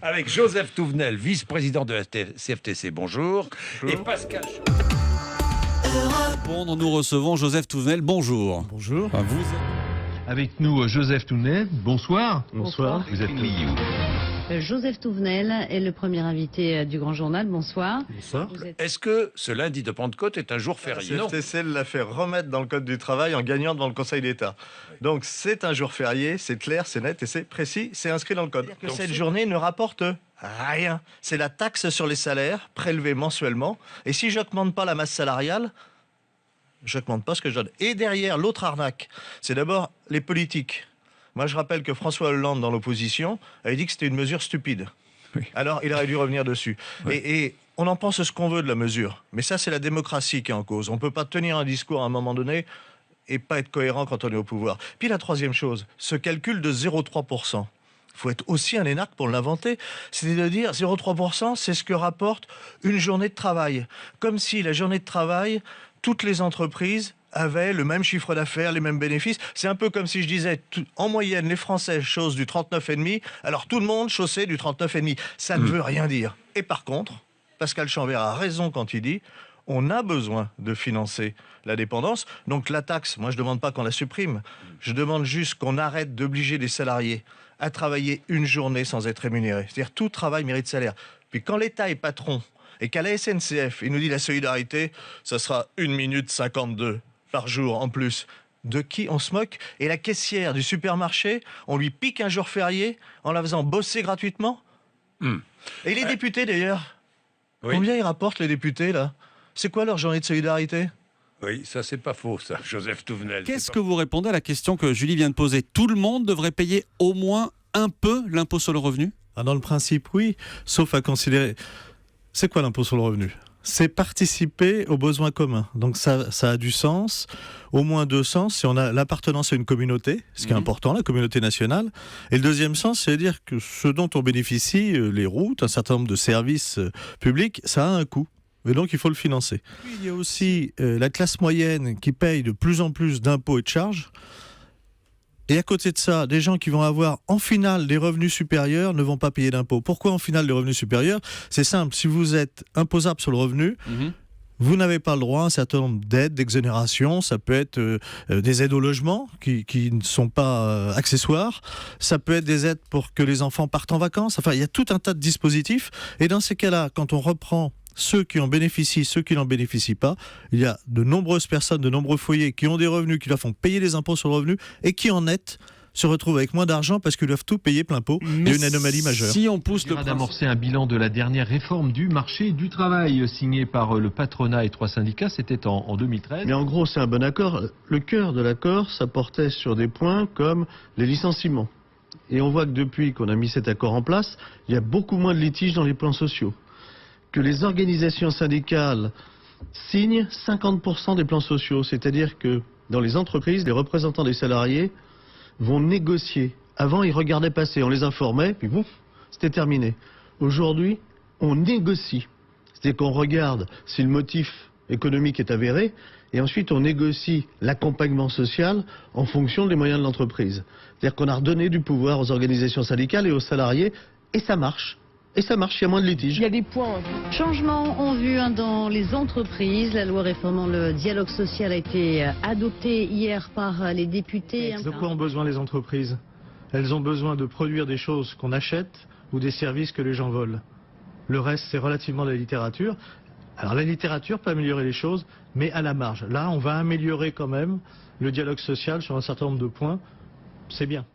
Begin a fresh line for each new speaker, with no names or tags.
avec Joseph Touvenel, vice-président de la CFTC, bonjour, et Pascal...
Nous recevons Joseph Touvenel, bonjour.
Bonjour.
Vous êtes...
Avec nous, Joseph Touvenel, bonsoir.
Bonsoir.
Vous êtes
Joseph Touvenel est le premier invité du Grand Journal. Bonsoir.
Bonsoir.
Est-ce que ce lundi de Pentecôte est un jour férié?
La CFTC l'a fait remettre dans le Code du travail en gagnant devant le Conseil d'État. Donc c'est un jour férié, c'est clair, c'est net et c'est précis, c'est inscrit dans le Code. Donc, cette journée ne rapporte rien. C'est la taxe sur les salaires prélevée mensuellement. Et si je n'augmente pas la masse salariale, je n'augmente pas ce que je donne. Et derrière, l'autre arnaque, c'est d'abord les politiques. Moi, je rappelle que François Hollande, dans l'opposition, avait dit que c'était une mesure stupide. Oui. Alors, il aurait dû revenir dessus. Oui. Et on en pense ce qu'on veut de la mesure. Mais ça, c'est la démocratie qui est en cause. On ne peut pas tenir un discours à un moment donné et pas être cohérent quand on est au pouvoir. Puis la troisième chose, ce calcul de 0,3%. Il faut être aussi un énarque pour l'inventer. C'est de dire 0,3%, c'est ce que rapporte une journée de travail. Comme si la journée de travail, toutes les entreprises avaient le même chiffre d'affaires, les mêmes bénéfices. C'est un peu comme si je disais, en moyenne, les Français chaussent du 39,5, alors tout le monde chaussait du 39,5. Ça ne veut rien dire. Et par contre, Pascal Chambert a raison quand il dit, on a besoin de financer la dépendance. Donc la taxe, moi je ne demande pas qu'on la supprime. Je demande juste qu'on arrête d'obliger les salariés à travailler une journée sans être rémunérés. C'est-à-dire tout travail mérite salaire. Puis quand l'État est patron, et qu'à la SNCF, il nous dit la solidarité, ça sera 1 minute 52 par jour en plus. De qui on se moque? Et la caissière du supermarché, on lui pique un jour férié en la faisant bosser gratuitement. Et les députés d'ailleurs, combien ils rapportent les députés là? C'est quoi leur journée de solidarité?
Oui, ça c'est pas faux ça, Joseph Touvenel.
Qu'est-ce que vous répondez à la question que Julie vient de poser? Tout le monde devrait payer au moins un peu l'impôt sur le revenu?
Dans le principe, oui, sauf à considérer... C'est quoi l'impôt sur le revenu? C'est participer aux besoins communs. Donc ça a du sens, au moins deux sens, si on a l'appartenance à une communauté, ce qui est important, la communauté nationale. Et le deuxième sens, c'est dire que ce dont on bénéficie, les routes, un certain nombre de services publics, ça a un coût. Et donc il faut le financer. Puis, il y a aussi la classe moyenne qui paye de plus en plus d'impôts et de charges. Et à côté de ça, des gens qui vont avoir en finale des revenus supérieurs ne vont pas payer d'impôts. Pourquoi en finale des revenus supérieurs? C'est simple, si vous êtes imposable sur le revenu, vous n'avez pas le droit à un certain nombre d'aides, d'exonérations. Ça peut être des aides au logement qui ne sont pas accessoires. Ça peut être des aides pour que les enfants partent en vacances. Enfin, il y a tout un tas de dispositifs. Et dans ces cas-là, quand on reprend ceux qui en bénéficient, ceux qui n'en bénéficient pas, il y a de nombreuses personnes, de nombreux foyers qui ont des revenus, qui leur font payer des impôts sur le revenu et qui en net se retrouvent avec moins d'argent parce qu'ils doivent tout payer plein pot. Il y a une anomalie majeure.
Si on pousse le
d'amorcer un bilan de la dernière réforme du marché du travail signée par le patronat et 3 syndicats, c'était en 2013.
Mais en gros, c'est un bon accord. Le cœur de l'accord, ça portait sur des points comme les licenciements. Et on voit que depuis qu'on a mis cet accord en place, il y a beaucoup moins de litiges dans les plans sociaux. Que les organisations syndicales signent 50% des plans sociaux. C'est-à-dire que dans les entreprises, les représentants des salariés vont négocier. Avant, ils regardaient passer, on les informait, puis bouf, c'était terminé. Aujourd'hui, on négocie. C'est-à-dire qu'on regarde si le motif économique est avéré, et ensuite on négocie l'accompagnement social en fonction des moyens de l'entreprise. C'est-à-dire qu'on a redonné du pouvoir aux organisations syndicales et aux salariés, et ça marche. Et ça marche, il y a moins de litiges.
Il y a des points. Changements en vue dans les entreprises. La loi réformant le dialogue social a été adoptée hier par les députés.
De quoi ont besoin les entreprises? Elles ont besoin de produire des choses qu'on achète ou des services que les gens veulent. Le reste, c'est relativement de la littérature. Alors la littérature peut améliorer les choses, mais à la marge. Là, on va améliorer quand même le dialogue social sur un certain nombre de points. C'est bien.